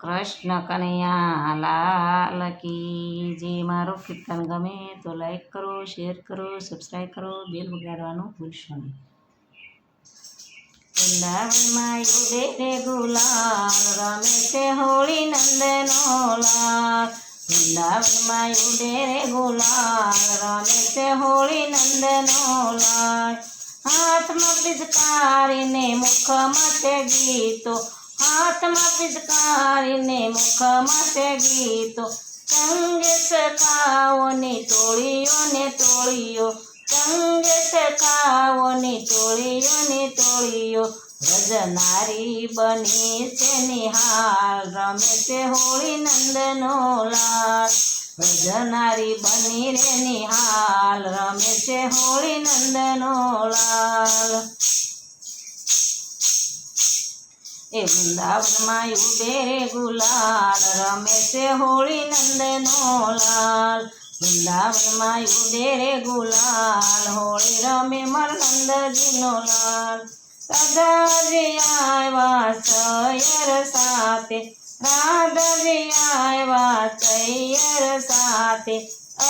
કૃષ્ણ કનૈયા લાલ કી જે મારું કીર્તન ગમે તો લાઈક કરો, શેર કરો, સબસ્ક્રાઈબ કરો, બેલ વગાડવાનું ભૂલશો નહીં. વૃંદાવનમાં ઉડે રે ગુલાલ, રમે છે હોળી નંદનો લાલ. વૃંદાવનમાં ઉડે રે ગુલાલ, રમે છે હોળી નંદનો લાલ. હાથમાં પિચકારીને મુખમાં છે ગીતો, હાથમાં પિચકારીને મુખમાં છે ગીતો. સંગે સખાઓની ટોળીઓને ટોળીઓ, સંગે સખાઓની ટોળીઓને ટોળીઓ. રજનારી બની છે નિહાલ, રમે છે હોળી નંદનો લાલ. રજનારી બની રે નિહાલ, રમે છે હોળી નંદનો લાલ. એ વૃંદાવનમાં ઉડે રે ગુલાલ, રમે છે હોળી નંદનો લાલ. વૃંદાવનમાં ઉડે રે ગુલાલ, હોળી રમે નંદજીનો લાલ. રાધાજી આવ્યા સૈયર સાથે, રાધાજી આવ્યા સૈયર સાથે.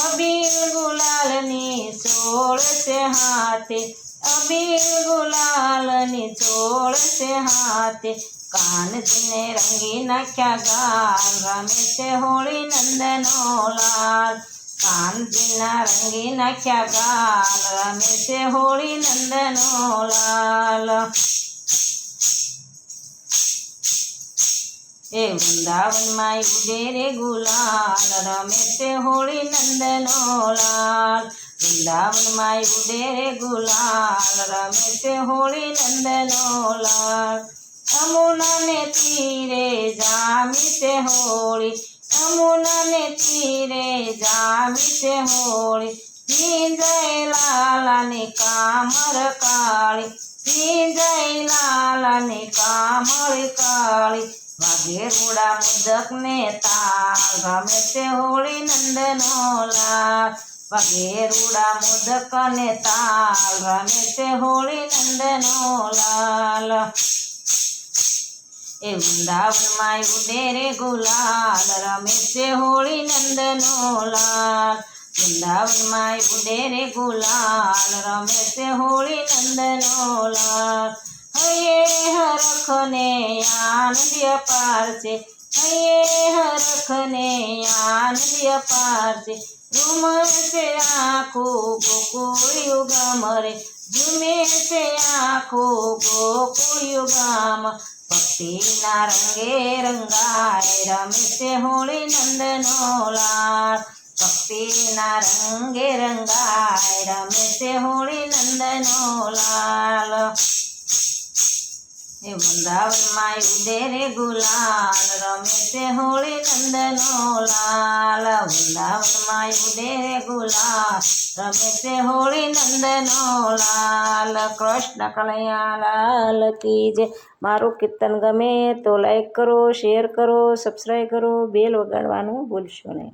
અબીલ ગુલાલની સોળ છે હાથે, અબીલ ગુલાલની સોળ છે હાથે. કાનજીને રંગી નાખ્યા ગાલ, રમે છે હોળી નંદનો લાલ. કાનજીના રંગી નાખ્યા ગાલ, રમે છે હોળી નંદનો લાલ. એ વૃંદાવનમાં ઉડે રે ગુલાલ, રમે છે હોળી નંદનો લાલ. વૃંદાવનમાં ઉડે રે ગુલાલ, રમે છે હોળી નંદનો લાલ. યમુનાને તીરે જામી છે હોળી, યમુનાને તીરે જામી છે હોળી. વિજય લાલાની કામર કાળી, વિજય લાલાની કામર કાળી. વાગે રૂડા મુદક ને તાલ, રમે છે હોળી નંદનો લાલ. વાગે રૂડા મુદક ને તાલ, રમે છે હોળી નંદનો લાલ. એ વૃંદાવનમાં ઉડે રે ગુલાલ, રમે છે હોળી નંદનો લાલ. વૃંદાવનમાં ઉડે રે ગુલાલ, રમે છે હોળી નંદનો લાલ. હૈયે હરખને આનંદ અપાર છે, હૈયે હરખને આનંદ અપાર છે. ઝુમે છે આખું ગોકુળિયું ગામ રે, ઝુમે છે આખું ગોકુળિયું ગામ. ભક્તિના રંગે રંગાય, રમે છે હોળી નંદનો લાલ. ભક્તિના રંગે રંગાય, રમે છે હોળી નંદનો લાલ. એ વૃંદાવનમાં ઉડે રે ગુલાલ, રમે છે હોળી નંદનો લાલ. વૃંદાવનમાં ઉડે રે ગુલાલ, રમે છે હોળી નંદનો લાલ. કૃષ્ણ કનૈયા લાલ કી જય. મારું કીર્તન ગમે તો લાઈક કરો, શેર કરો, સબસ્ક્રાઈબ કરો, બેલ વગાડવાનું ભૂલશો નહીં.